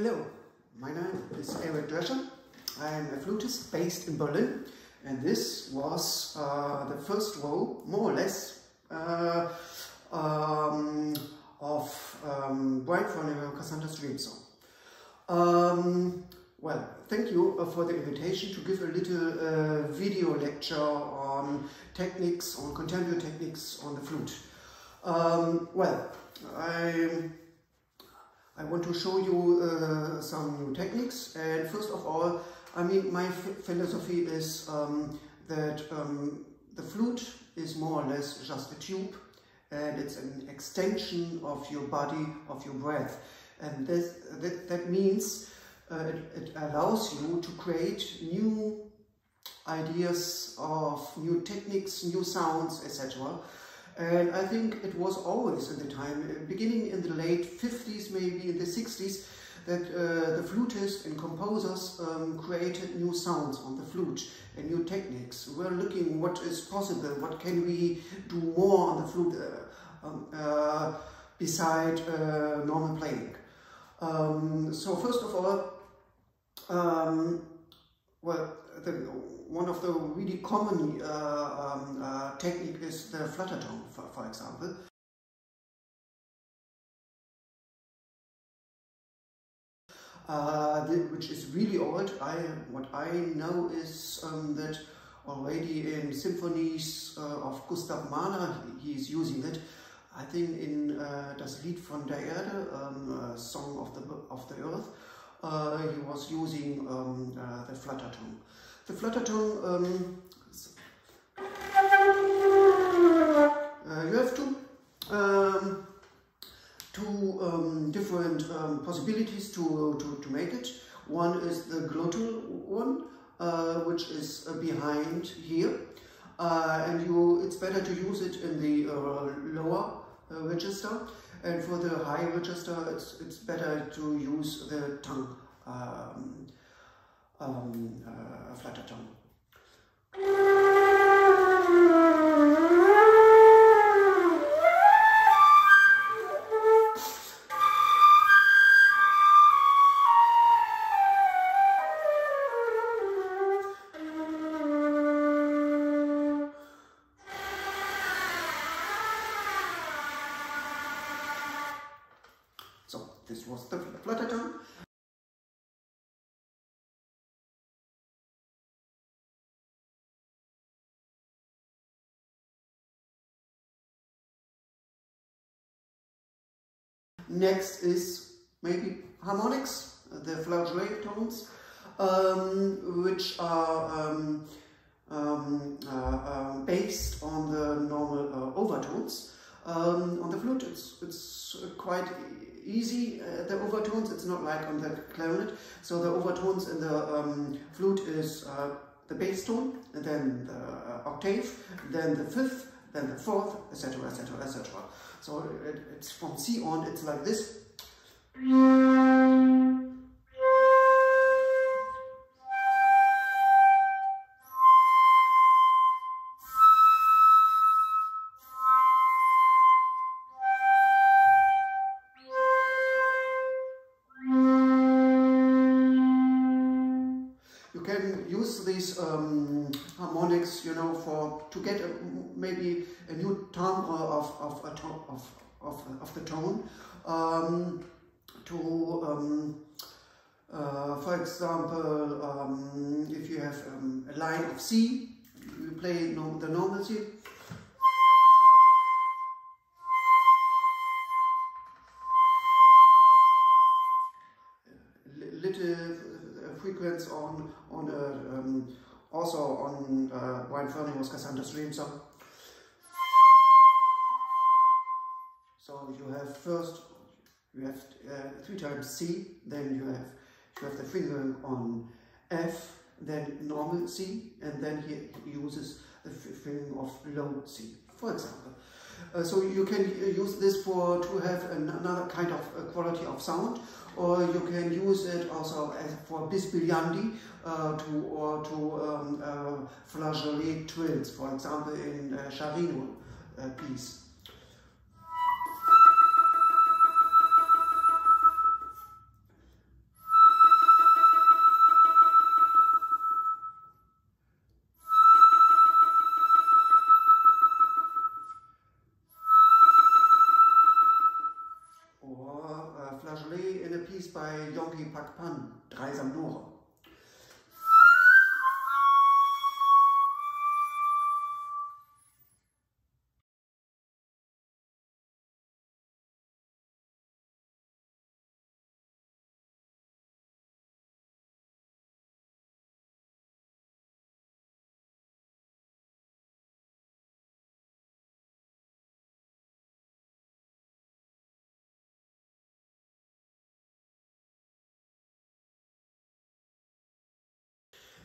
Hello, my name is Erik Drescher. I am a flutist based in Berlin, and this was the first row, more or less, of Brian Fhallogram Cassandra Stream Song. Well, thank you for the invitation to give a little video lecture on techniques, on contemporary techniques on the flute. Well, I want to show you some new techniques, and first of all, I mean, my philosophy is that the flute is more or less just a tube, and it's an extension of your body, of your breath, and that means it allows you to create new ideas of new techniques, new sounds, etc. And I think it was always in the time, beginning in the late 50s, maybe in the 60s, that the flutists and composers created new sounds on the flute and new techniques. We're looking what is possible, what can we do more on the flute beside normal playing. So first of all, well, one of the really common technique is the Flutter Tone, for example. Which is really old. What I know is that already in symphonies of Gustav Mahler he is using it. I think in Das Lied von der Erde, Song of the Earth, he was using the Flutter Tone. The Flutter Tone, you have two different possibilities to make it. One is the glottal one, which is behind here, and it's better to use it in the lower register, and for the high register it's better to use the tongue Flutter Tone. So this was the Flutter Tone. Next is maybe harmonics, the flageolet tones, which are based on the normal overtones. On the flute, it's quite easy. The overtones, it's not like on the clarinet. So the overtones in the flute is the bass tone, and then the octave, then the fifth, then the fourth, etc., etc., etc. So it's from C on, it's like this. You can use these harmonics, you know, to get maybe a new tone of the tone. For example, if you have a line of C, you play the normal C. Little frequency also on Brian Fhallogram Cassandra Stream Song. So you have first, you have 3 times C, then you have the fingering on F, then normal C, and then he uses the fingering of low C, for example. So you can use this to have another kind of quality of sound, or you can use it also for bisbigliandi to flageolet trills, for example in Charino piece. piece by Yonghi Pakpan, Drei Samnore.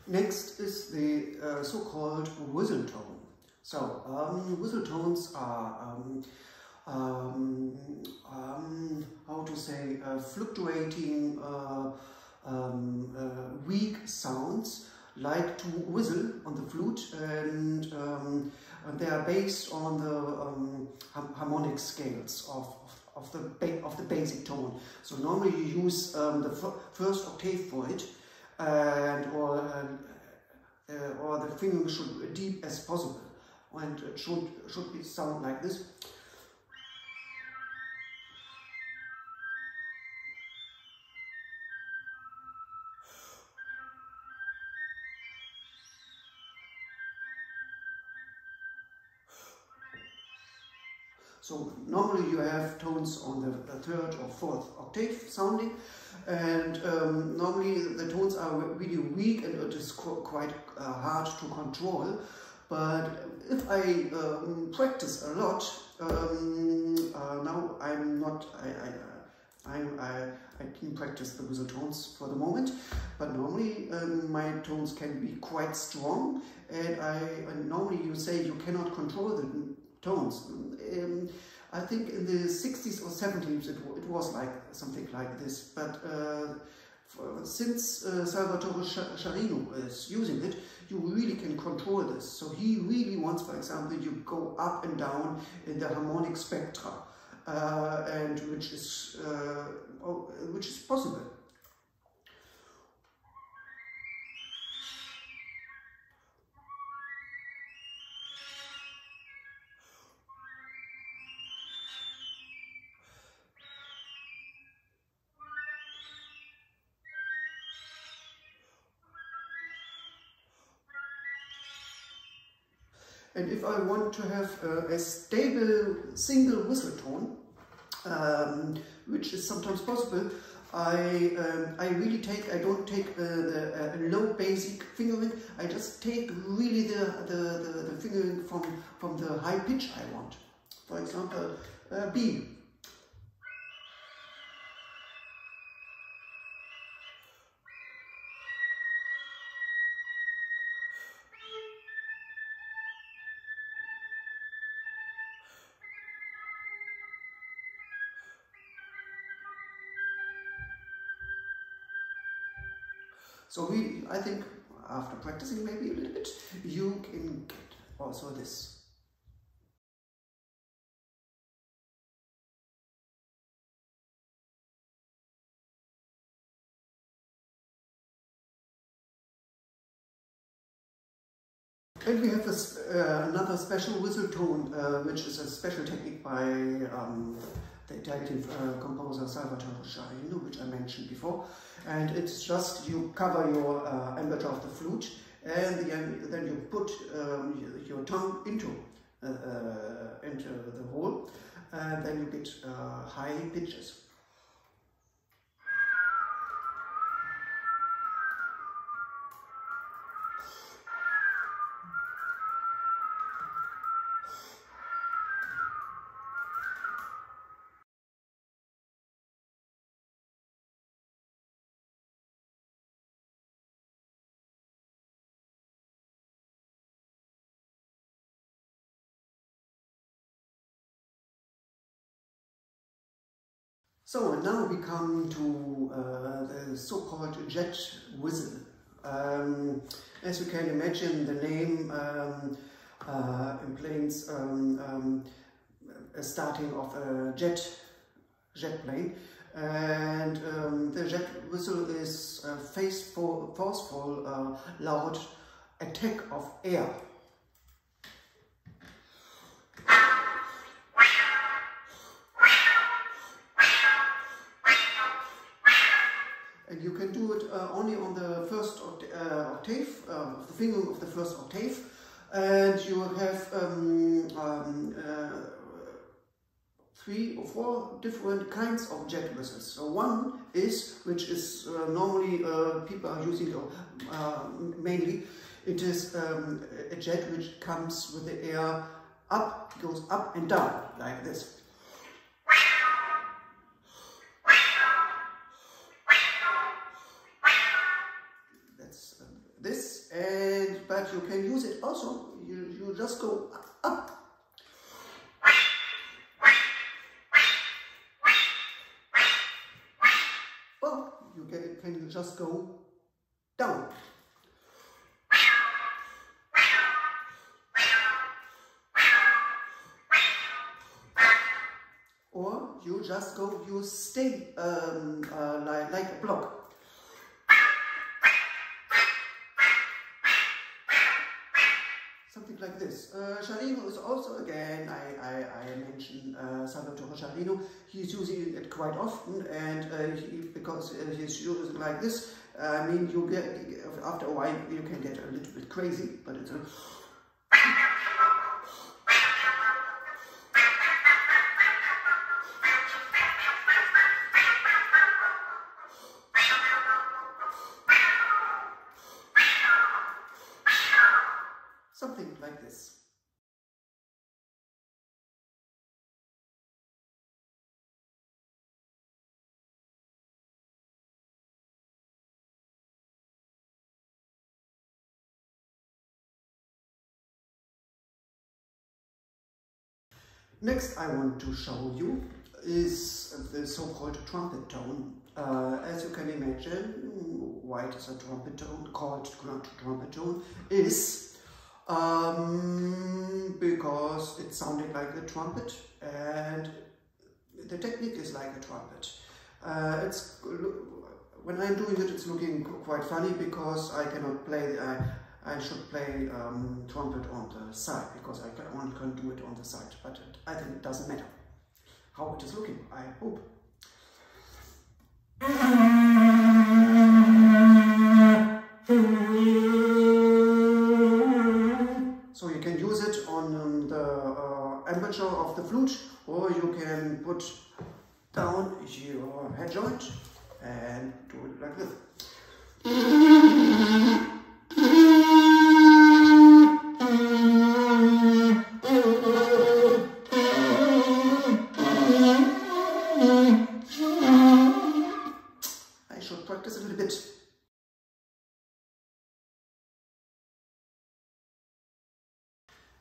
Next is the so-called whistle tone. So whistle tones are how to say fluctuating weak sounds like to whistle on the flute, and they are based on the harmonic scales of the basic tone. So normally you use the first octave for it. Or the fingering should be deep as possible, and it should be sound like this. So normally you have tones on the third or fourth octave sounding, and normally the tones are really weak and it is quite hard to control. But if I practice a lot, now I can practice the whistle tones for the moment, but normally my tones can be quite strong, and normally you say you cannot control the tones. I think in the 60s or 70s it was like something like this, but since Salvatore Sciarrino is using it, you really can control this. So he really wants, for example, you go up and down in the harmonic spectra, and which is possible. And if I want to have a stable single whistle tone, which is sometimes possible, I don't take the low basic fingering. I just take really the fingering from the high pitch I want. For example, B. So I think after practicing maybe a little bit, you can get also this. And we have this, another special whistle tone, which is a special technique by the Italian composer Salvatore Sciarrino, which I mentioned before. And it's just you cover your embouchure of the flute, and then you put your tongue into the hole, and then you get high pitches. So now we come to the so-called jet whistle. As you can imagine, the name implies a starting of a jet plane, and the jet whistle is a forceful, loud attack of air. you can do it only on the first octave, the fingering of the first octave, and you have 3 or 4 different kinds of jet whistles. So one is, which is normally people are using mainly, it is a jet which comes with the air up, goes up and down like this. That's this, but you can use it also. You just go up. Can you just go down? Or you just go, you stay like a block. Something like this. Sciarrino is also, again, I mentioned Salvatore Sciarrino. He's using it quite often, and because he's using it like this, I mean, you get, after a while, you can get a little bit crazy, but it's a something like this. Next I want to show you is the so-called trumpet tone. As you can imagine, why it is a trumpet tone, called trumpet tone, is because it sounded like a trumpet, and the technique is like a trumpet. When I'm doing it, it's looking quite funny because I cannot play. I should play trumpet on the side because I only can do it on the side, but I think it doesn't matter how it is looking, I hope. So you can use it on the embouchure of the flute, or you can put down your head joint and do it like this. I should practice a little bit.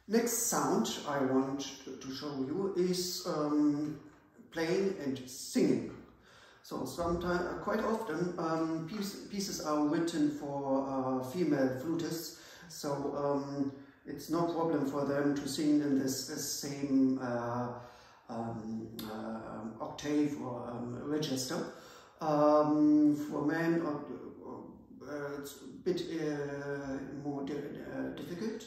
Next sound I want to show you is playing and singing. So sometimes, quite often, pieces are written for female flutists, so it's no problem for them to sing in this same octave or register. For men, it's a bit more difficult.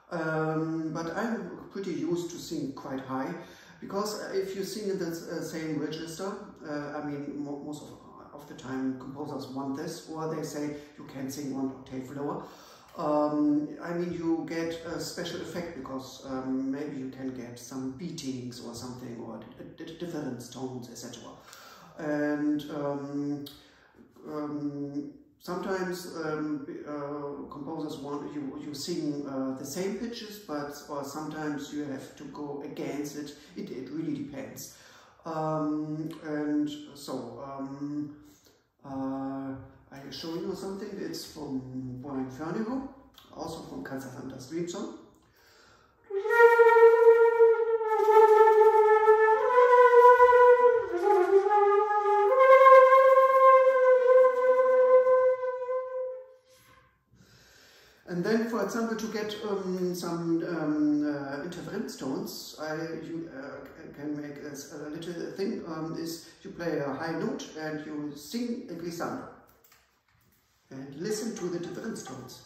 But I'm pretty used to sing quite high, because if you sing in the same register, I mean, most of the time composers want this, or they say you can sing one octave lower. I mean, you get a special effect because maybe you can get some beatings or something, or different tones, etc. And sometimes composers want you sing the same pitches, or sometimes you have to go against it. It really depends. And so I show you something. It's from Brian Ferneyhough, also from Kanzas Dream Song. And then, for example, to get some interference tones, you can make a little thing, is you play a high note and you sing a glissando. And listen to the difference tones.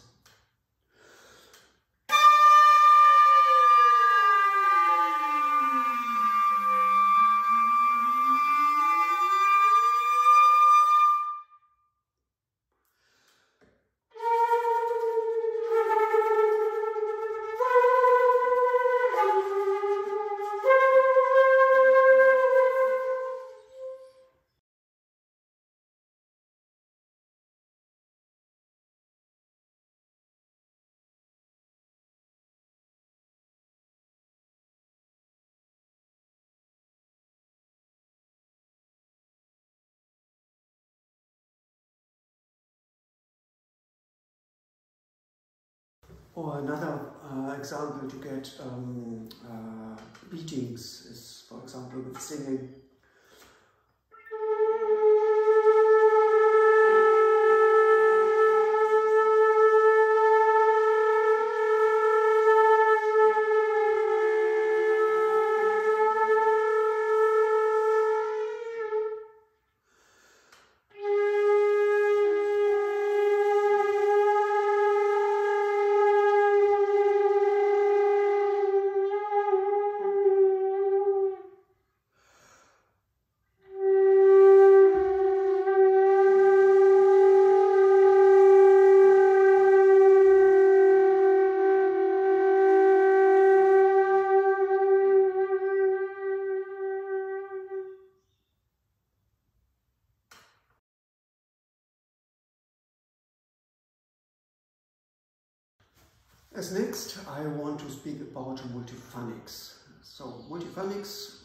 Or another example to get beatings is, for example, with singing. As next, I want to speak about multiphonics. So multiphonics,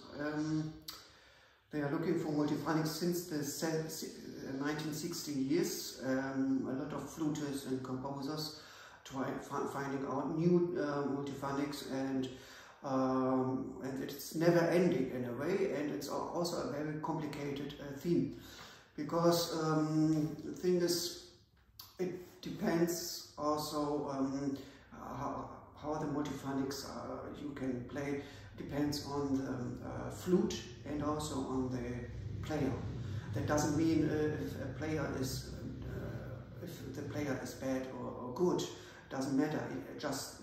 they are looking for multiphonics since the 1960 years. A lot of flutists and composers finding out new multiphonics, and it's never ending in a way, and it's also a very complicated theme, because the thing is, it depends also how the multiphonics you can play depends on the flute and also on the player. That doesn't mean if the player is bad or good, doesn't matter. It just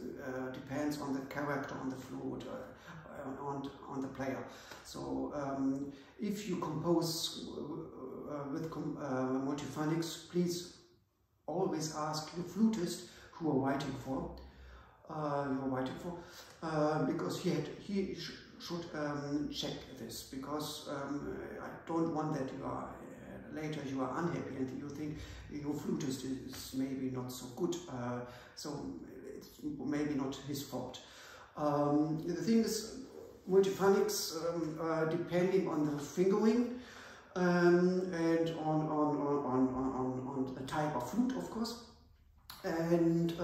depends on the character on the flute, on the player. So if you compose with multiphonics, please always ask the flutist who are writing for. Because he should check this, because I don't want that later you are unhappy and you think your flutist is maybe not so good, so it's maybe not his fault. The thing is, multiphonics depending on the fingering and on the type of flute, of course, and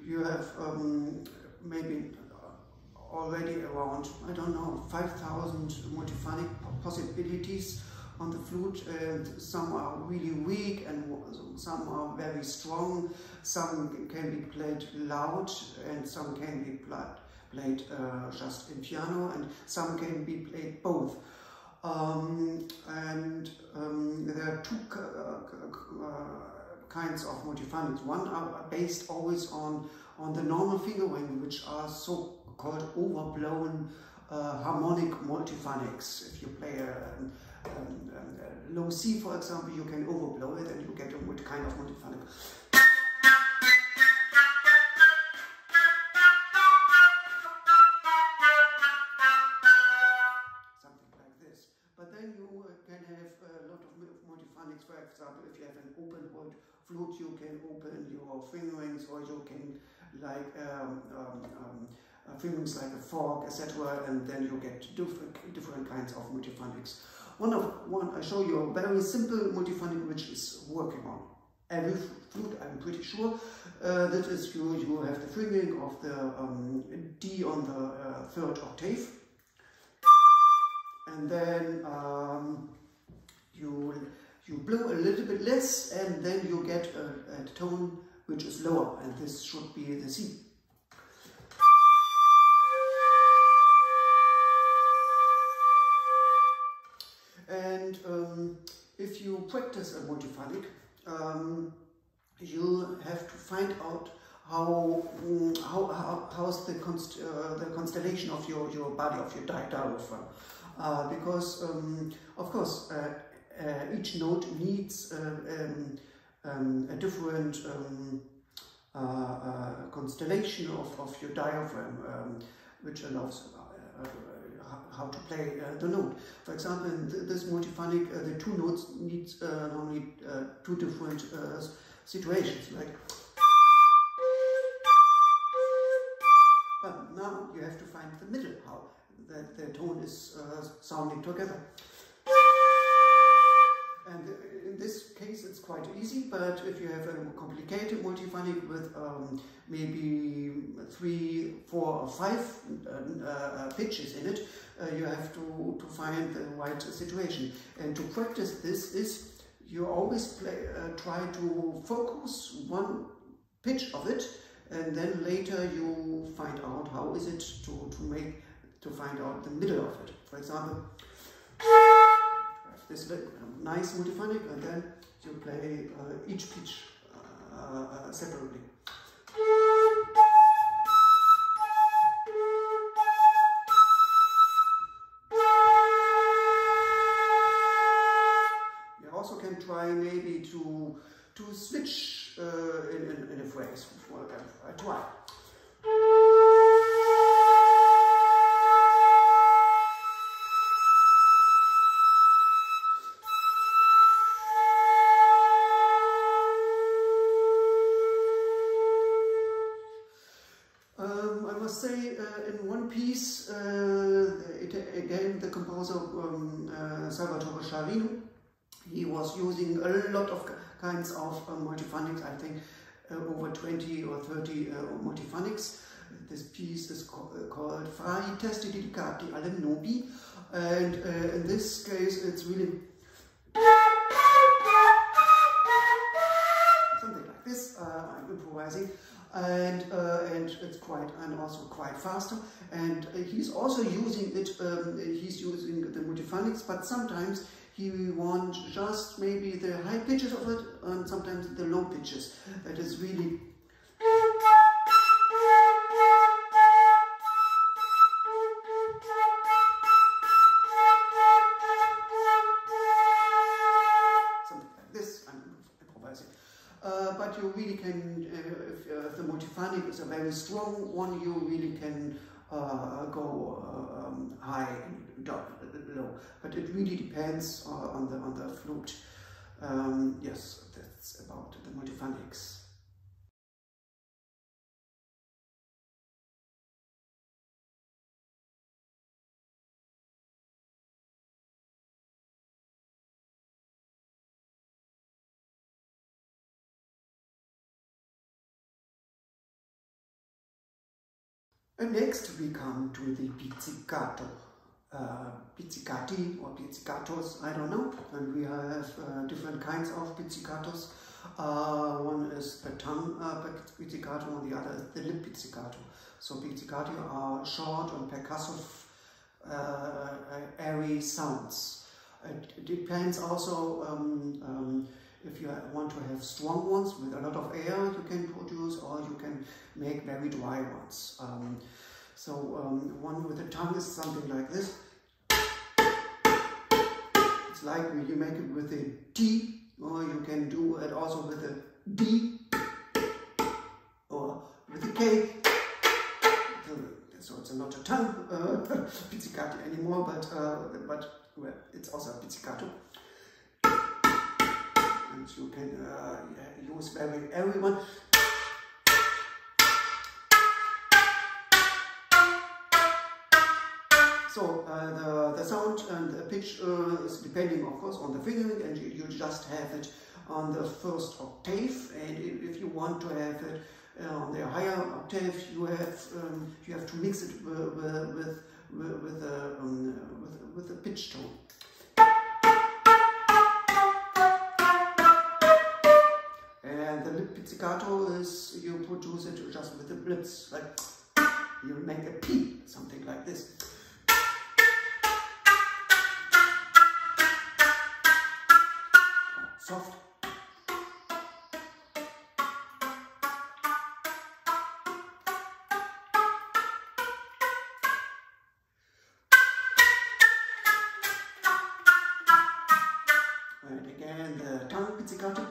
you have maybe already around, I don't know, 5,000 multiphonic possibilities on the flute, and some are really weak and some are very strong. Some can be played loud and some can be played just in piano, and some can be played both. There are two kinds of multiphonics. One are based always on the normal fingering, which are so-called overblown harmonic multiphonics. If you play a low C, for example, you can overblow it and you get a kind of multiphonic. Something like this. But then you can have a lot of multiphonics. For example, if you have an open wood flute, you can open your fingerings, or you can like fingerings like a fork, etc., and then you get different kinds of multiphonics. One I show you a very simple multiphonic which is working on every flute, I'm pretty sure. That is, you have the fingering of the D on the third octave, and then you blow a little bit less, and then you get a tone which is lower, and this should be the C. And if you practice a multiphonic, you have to find out how's the constellation of your body, of your diaphragm, because of course each note needs a different constellation of your diaphragm, which allows how to play the note. For example, in this multiphonic, the two notes need normally two different situations, like. But now you have to find the middle, how the tone is sounding together. And in this case it's quite easy, but if you have a complicated multiphonic with maybe 3, 4 or 5 pitches in it, you have to find the right situation. And to practice this is you always try to focus one pitch of it, and then later you find out how is it to find out the middle of it. For example, this nice multiphonic, and then you play each pitch separately. You also can try maybe to switch in a phrase. I try. Say in one piece, again the composer Salvatore Sciarrino, he was using a lot of kinds of multiphonics, I think over 20 or 30 multiphonics. This piece is called Frei testi dedicati alle nubi, and in this case it's really something like this. I'm improvising. And also quite faster, and he's also using it. He's using the multiphonics, but sometimes he wants just maybe the high pitches of it, and sometimes the low pitches. That is really something like this. I'm improvising. But you really can, if the multiphonic is a very strong one, you really can go high and low. But it really depends on the flute. Yes, that's about the multiphonics. And next we come to the pizzicato, pizzicati or pizzicatos, I don't know, and we have different kinds of pizzicatos. One is the tongue pizzicato and the other is the lip pizzicato. So pizzicati are short and percussive, airy sounds. It depends also if you want to have strong ones with a lot of air you can produce, or you can make very dry ones. One with the tongue is something like this. It's like you make it with a T, or you can do it also with a D, or with a K. So it's not a tongue pizzicati anymore, but well, it's also a pizzicato. And you can use very airy one. So the sound and the pitch is depending, of course, on the fingering, and you just have it on the first octave. And if you want to have it on the higher octave, you have to mix it with the pitch tone. And the lip pizzicato is you produce it just with the lips, like you make a P, something like this. Soft. And again the tongue pizzicato.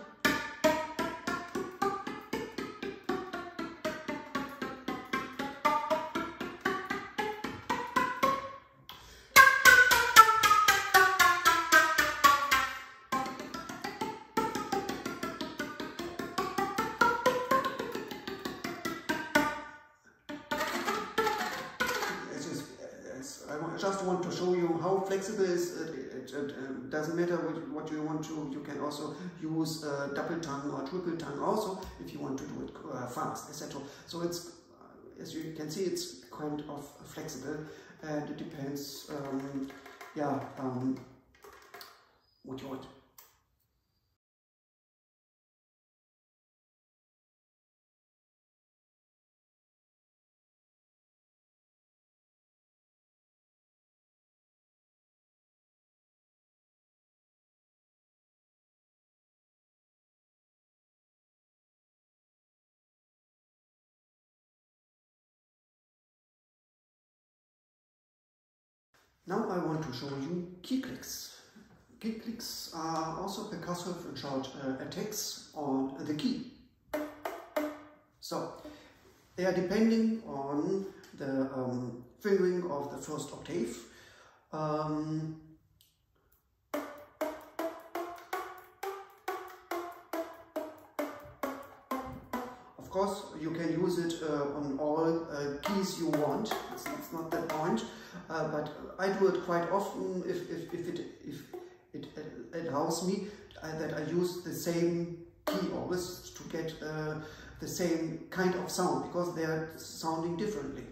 I just want to show show you how flexible it is. It doesn't matter what you want to. You can also use double tongue or triple tongue also if you want to do it fast, etc. So it's, as you can see, it's kind of flexible, and it depends, what you want. Now I want to show you key clicks. Key clicks are also percussive and short attacks on the key. So they are depending on the fingering of the first octave. Of course, you can use it on all keys you want. It's not the point, but I do it quite often if it allows me that I use the same key always to get the same kind of sound, because they are sounding differently.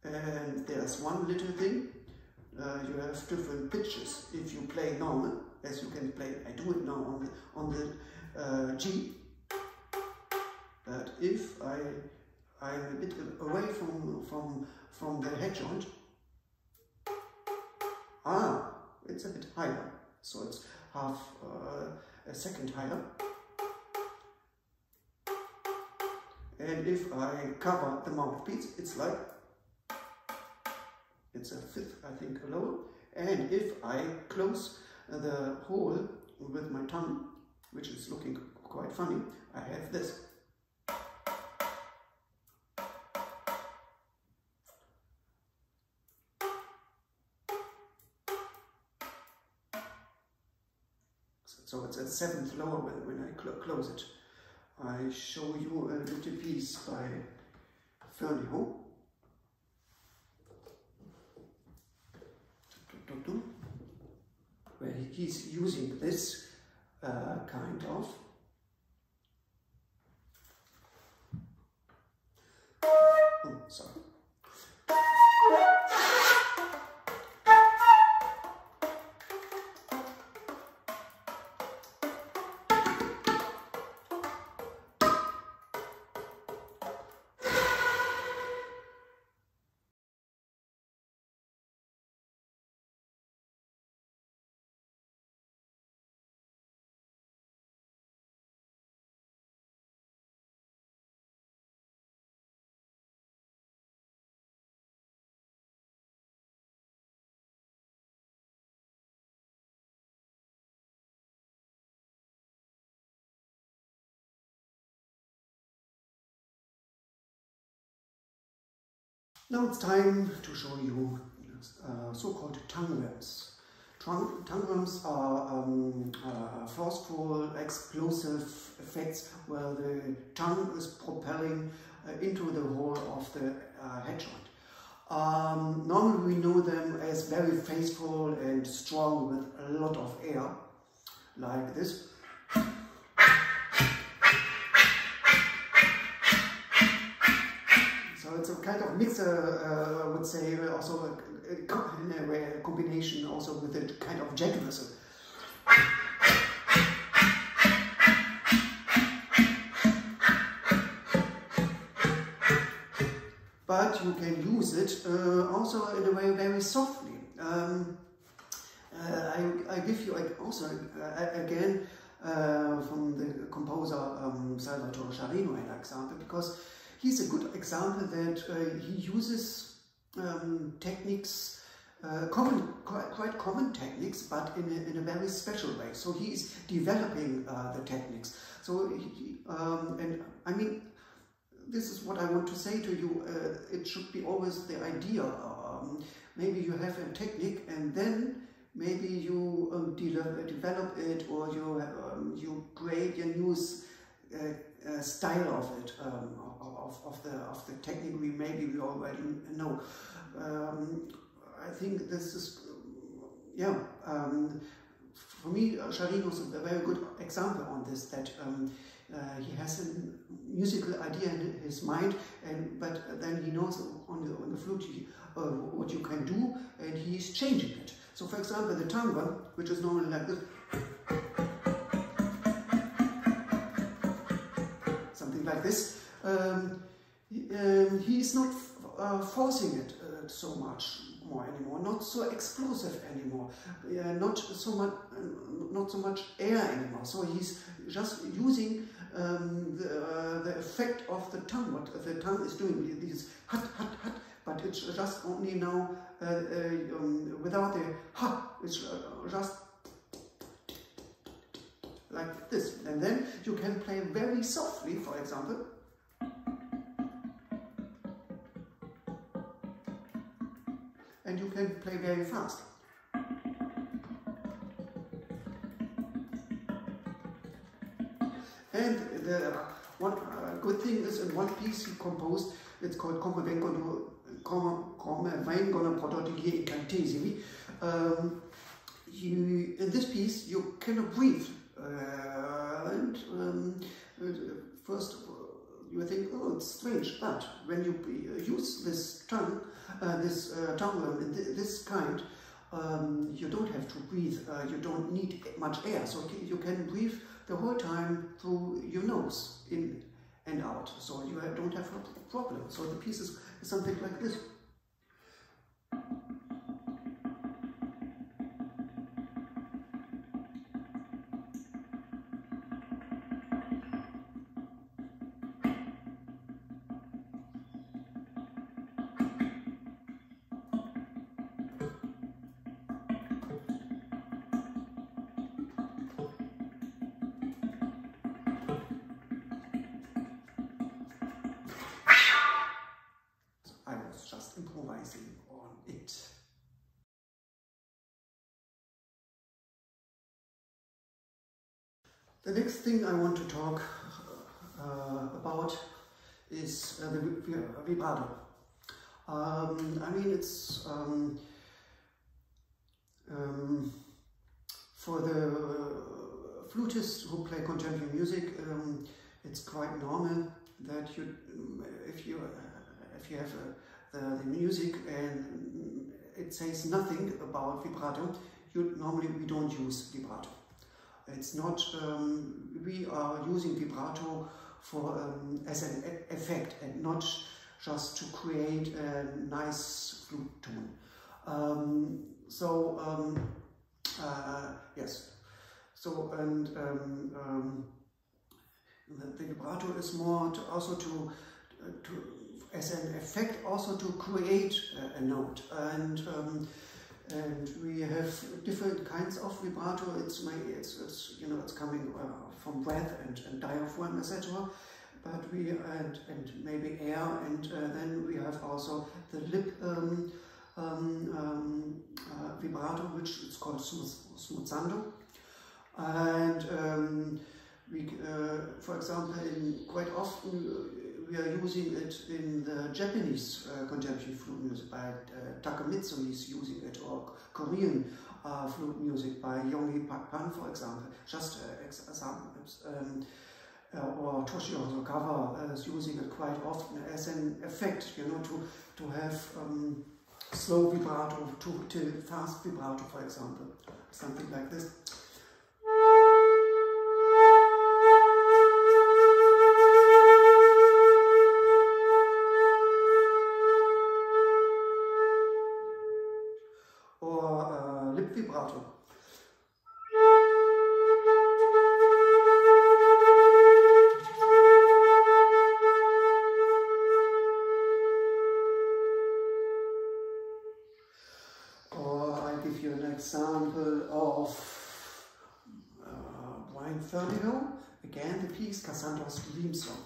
And there's one little thing, you have different pitches. If you play normal, as you can play, I do it now on the G, but if I'm a bit away from the head joint, it's a bit higher, so it's half a second higher. And if I cover the mouthpiece, it's like, it's a fifth, I think, lower. And if I close the hole with my tongue, which is looking quite funny, I have this. So it's a seventh lower when I close it. I show you a little piece by Phallogram, where he's using this kind of sorry. Now it's time to show you so-called tongue ramps. Tongue ramps are forceful, explosive effects where the tongue is propelling into the hole of the head joint. Normally we know them as very faithful and strong with a lot of air, like this. It's a kind of mixer, I would say, also in a way, a combination also with a kind of jack whistle. But you can use it also in a way very softly. I give you also again from the composer Salvatore Sciarrino an example, because he's a good example that he uses techniques, quite common techniques, but in a very special way. So he's developing the techniques. So and I mean, this is what I want to say to you. It should be always the idea. Maybe you have a technique and then maybe you develop it, or you create a new style of it, of the technique we already know. I think this is, yeah, for me, Charino is a very good example on this, that he has a musical idea in his mind, but then he knows on the flute what you can do, and he's changing it. So for example, the tango, which is normally like this, something like this, he's not forcing it so much more anymore, not so explosive anymore, not so much air anymore. So he's just using the effect of the tongue, what the tongue is doing, these hut, hut, hut, but it's just only now without the ha, it's just like this. And then you can play very softly, for example. And you can play very fast. And the one good thing is, in one piece he composed, it's called Come vengono prodotti incantesimi. In this piece you cannot breathe. First you think, oh, it's strange, but when you use this tongue, this kind, you don't have to breathe, you don't need much air, so you can breathe the whole time through your nose, in and out, so you don't have a problem. So the piece is something like this. Just improvising on it. The next thing I want to talk about is the vibrato. I mean, it's for the flutists who play contemporary music, it's quite normal that if you have the music and it says nothing about vibrato, normally we don't use vibrato. It's not, we are using vibrato for as an effect and not just to create a nice flute tone. Yes. So, and the vibrato is more as an effect, also to create a note, and we have different kinds of vibrato. It's you know, it's coming from breath and diaphragm, etc. But we and maybe air, and then we have also the lip vibrato, which is called smuzzando, and for example, quite often we are using it in the Japanese contemporary flute music by Takemitsu is using it, or Korean flute music by Yonghi Pan, for example, just examples. Or Toshio Hosokawa is using it quite often as an effect, you know, to have slow vibrato to fast vibrato, for example, something like this. Or lip vibrato. Example of Brian Ferdinand, again the piece Cassandra's Dream Song.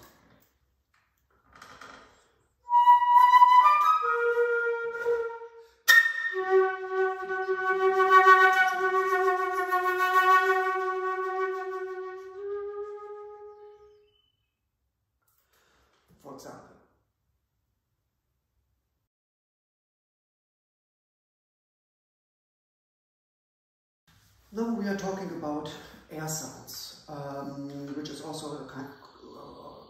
Now we are talking about air sounds, which is also a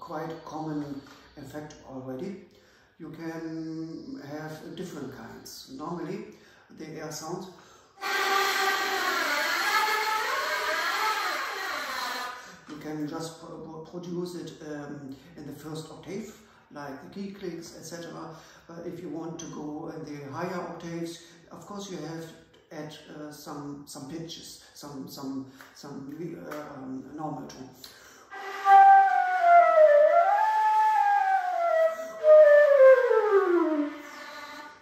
quite common effect already. You can have different kinds. Normally, the air sounds you can just produce it in the first octave, like the key clicks, etc. But if you want to go in the higher octaves, of course you have to add some pitches, some normal tone.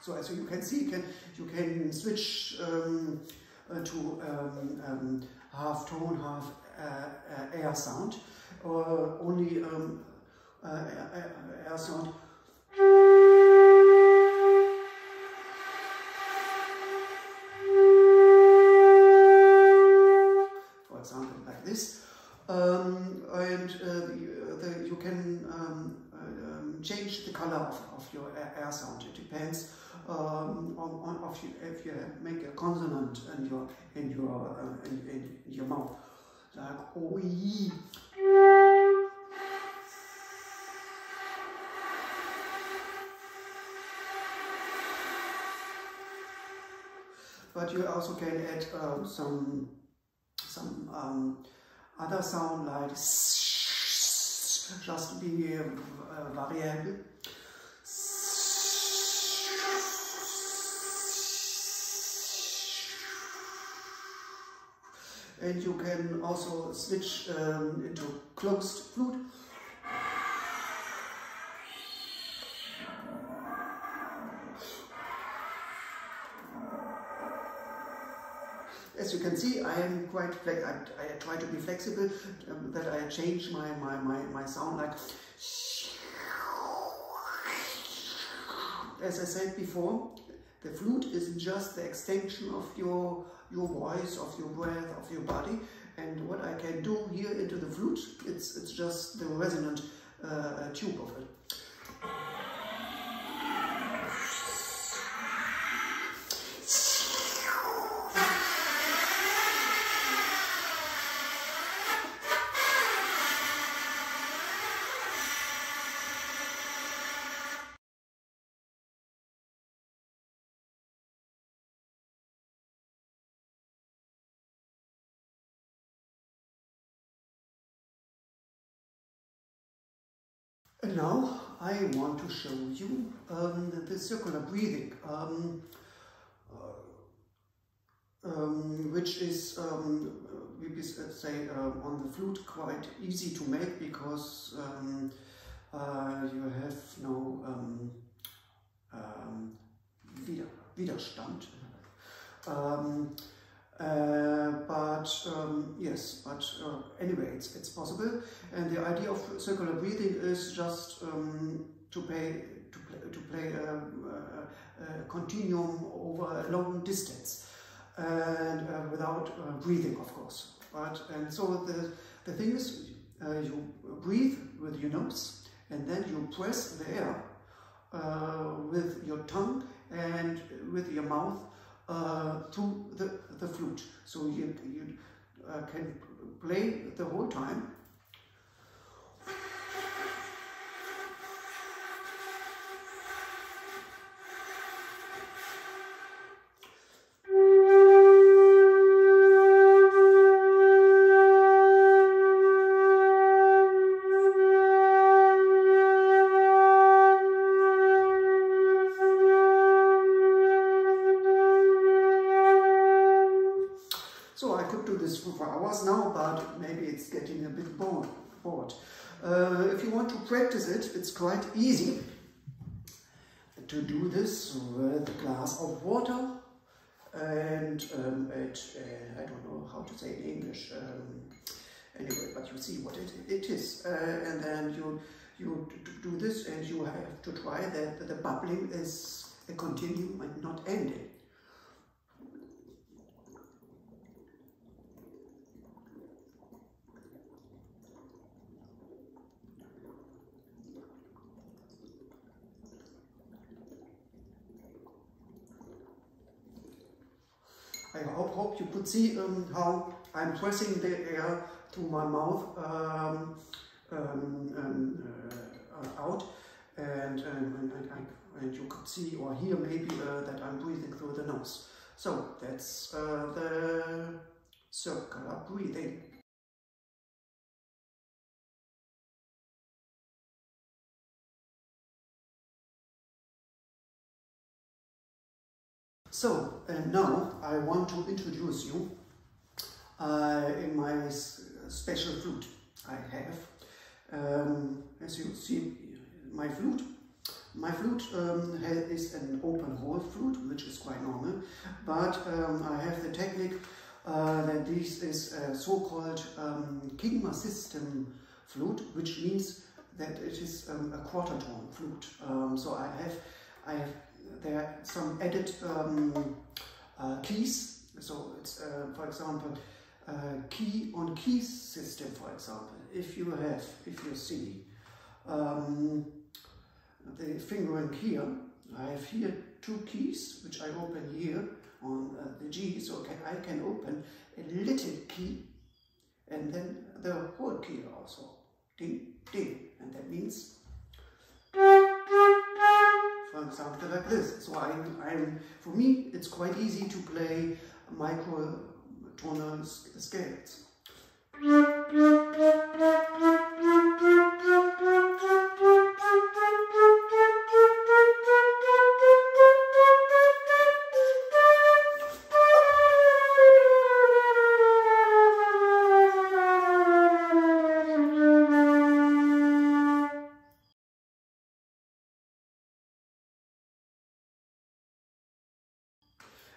So as you can see, you can switch to half tone, half air sound, or only air sound. For example, like this, you can change the color of your air sound. It depends on if you make a consonant in your mouth, like oi. But you also can add some other sound, like just to be variable. And you can also switch into closed flute. As you can see, I am quite I try to be flexible, that I change my sound, like as I said before, the flute is just the extension of your voice, of your breath, of your body, and what I can do here into the flute, it's just the resonant tube of it. And now I want to show you the circular breathing, which is, we say, on the flute quite easy to make, because you have no Widerstand. Anyway, it's possible, and the idea of circular breathing is just to play a continuum over a long distance, and without breathing, of course. So the thing is, you breathe with your nose, and then you press the air with your tongue and with your mouth to the flute. So you can play the whole time. So I could do this for hours now, but maybe it's getting a bit bored. If you want to practice it, it's quite easy to do this with a glass of water and I don't know how to say it in English. Anyway, but you see what it is. And then you do this, and you have to try that the bubbling is a continuum and not ending. I hope you could see how I'm pressing the air through my mouth out, and you could see or hear maybe that I'm breathing through the nose. So that's the circular breathing. So, and now I want to introduce you in my special flute I have. As you see, my flute is an open hole flute, which is quite normal, but I have the technique that this is a so-called Kingma system flute, which means that it is a quarter tone flute. So I have there are some added keys. So it's for example key on key system. For example, if you see the fingering here, I have here two keys which I open here on the G, so I can open a little key and then the whole key also, ding ding, and that means, for example, like this. So for me it's quite easy to play microtonal scales.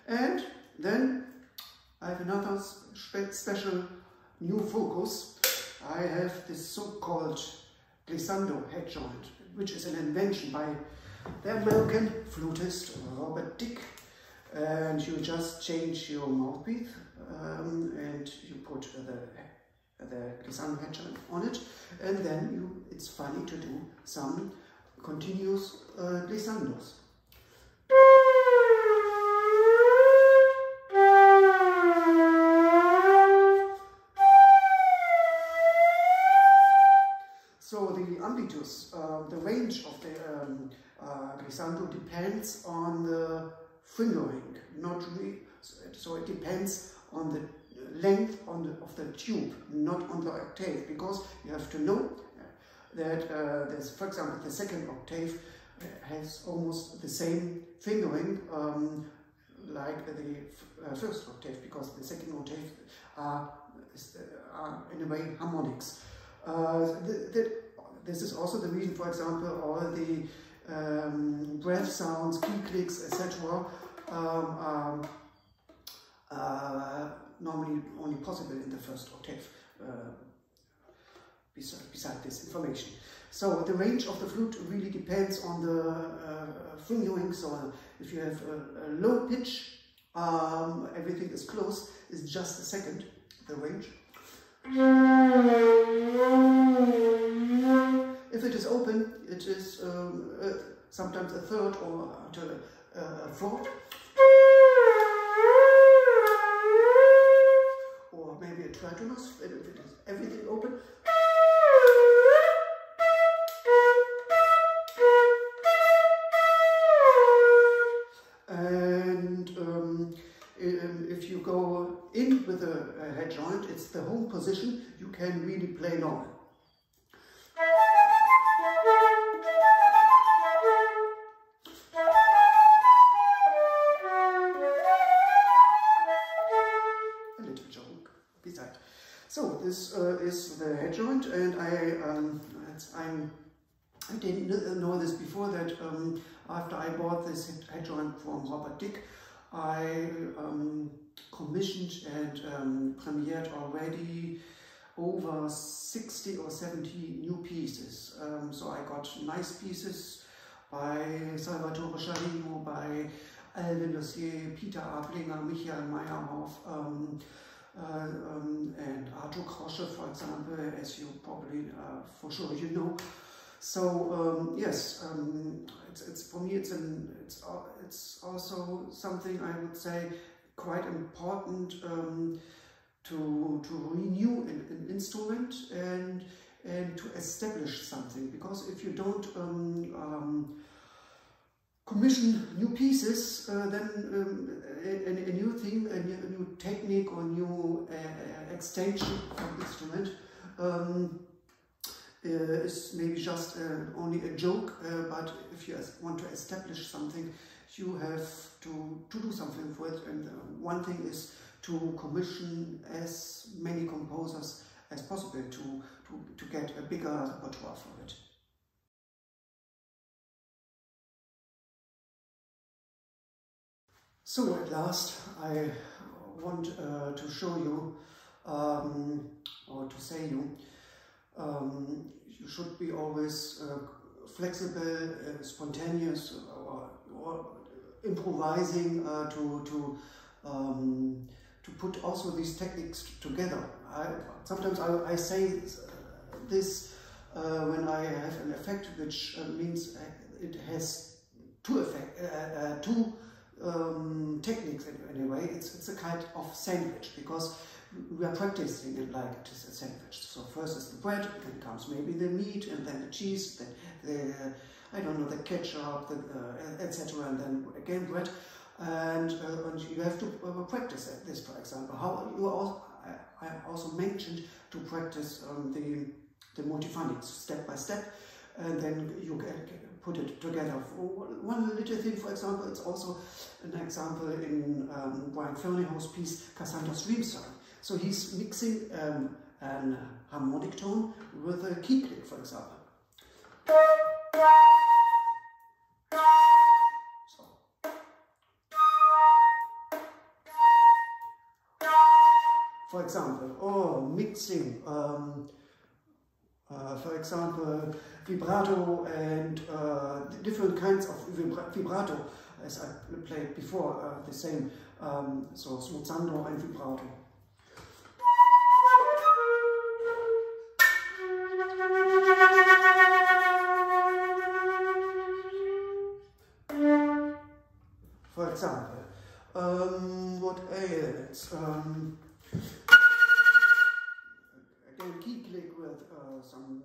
And then I have another special new focus. I have this so-called Glissando Headjoint, which is an invention by the American flutist Robert Dick. And you just change your mouthpiece and you put the Glissando Headjoint on it, and then it's funny to do some continuous glissandos. So the ambitus, the range of the glissando depends on the fingering, not really. So it depends on the length of the tube, not on the octave, because you have to know that there's, for example, the second octave has almost the same fingering like the first octave, because the second octave are in a way harmonics. This is also the reason, for example, all the breath sounds, key clicks, etc. Are normally only possible in the first octave, beside this information. So the range of the flute really depends on the fingering. So if you have a low pitch, everything is close, it's just a second, the range. If it is open, it is sometimes a third or until a fourth, or maybe a tritonus if it is everything open. And if you go in with a head joint, it's the home position, you can really play normal. A little joke beside. So this is the head joint, and I didn't know this before, that after I bought this head joint from Robert Dick, I commissioned and premiered already over 60 or 70 new pieces. So I got nice pieces by Salvatore Scharino, by Alvin Lussier, Peter Ablinger, Michael Meyerhoff, and Arthur Krosche, for example, as you probably for sure you know. So yes, it's for me it's also something I would say quite important to renew an instrument and to establish something, because if you don't commission new pieces, then a new thing, a new technique or new extension of instrument is maybe just only a joke, but if you want to establish something, you have to do something for it, and one thing is to commission as many composers as possible to get a bigger repertoire for it. So at last I want to show you or to say you should be always flexible, spontaneous, or improvising to put also these techniques together. Sometimes I say this when I have an effect, which means it has two techniques in a way. It's a kind of sandwich, because we are practicing it like it is a sandwich. So first is the bread, then comes maybe the meat, and then the cheese, then the I don't know, the ketchup, etc., and then again bread. And you have to practice this, for example. How you also, I also mentioned to practice the multiphonics step by step, and then you put it together. One little thing, for example, it's also an example in Brian Ferneyhough's piece Cassandra's Dream Song. So he's mixing an harmonic tone with a key click, for example. For example, or mixing, for example, vibrato and different kinds of vibrato, as I played before, the same, so smorzando and vibrato. For example, what else? Again, key click with some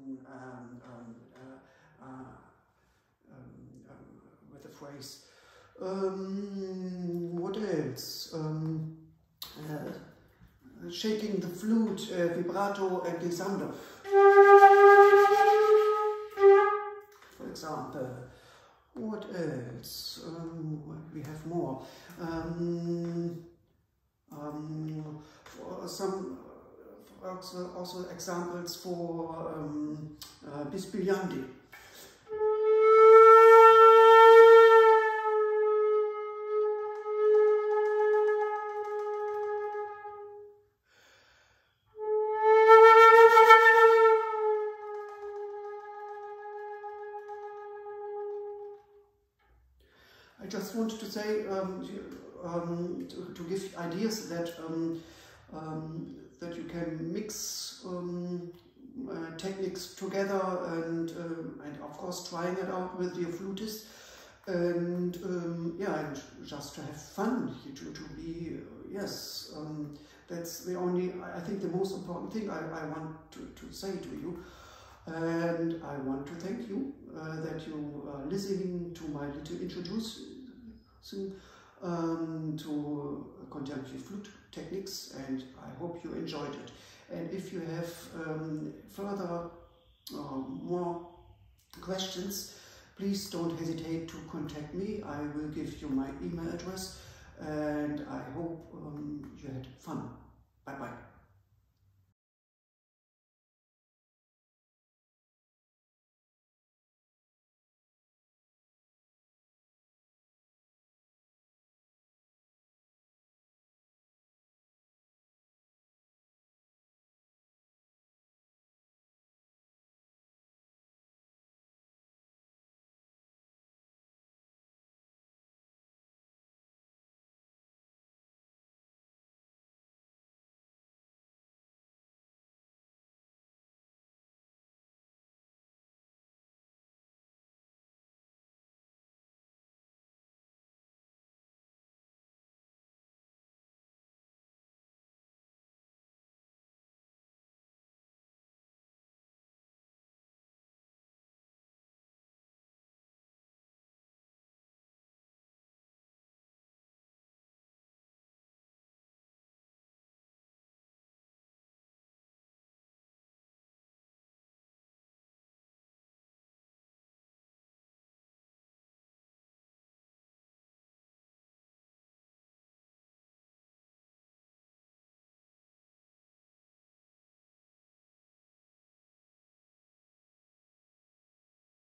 with a phrase. What else? Shaking the flute, vibrato and glissando. For example. What else? We have more. Some also examples for bisbigliandi. I just wanted to say, to give ideas that that you can mix techniques together, and of course trying it out with your flutist, and yeah, and just to have fun, to be yes, that's the only, I think, the most important thing I want to say to you. And I want to thank you that you are listening to my little introduction to contemporary flute techniques, and I hope you enjoyed it. And if you have further more questions, please don't hesitate to contact me. I will give you my email address, and I hope you had fun.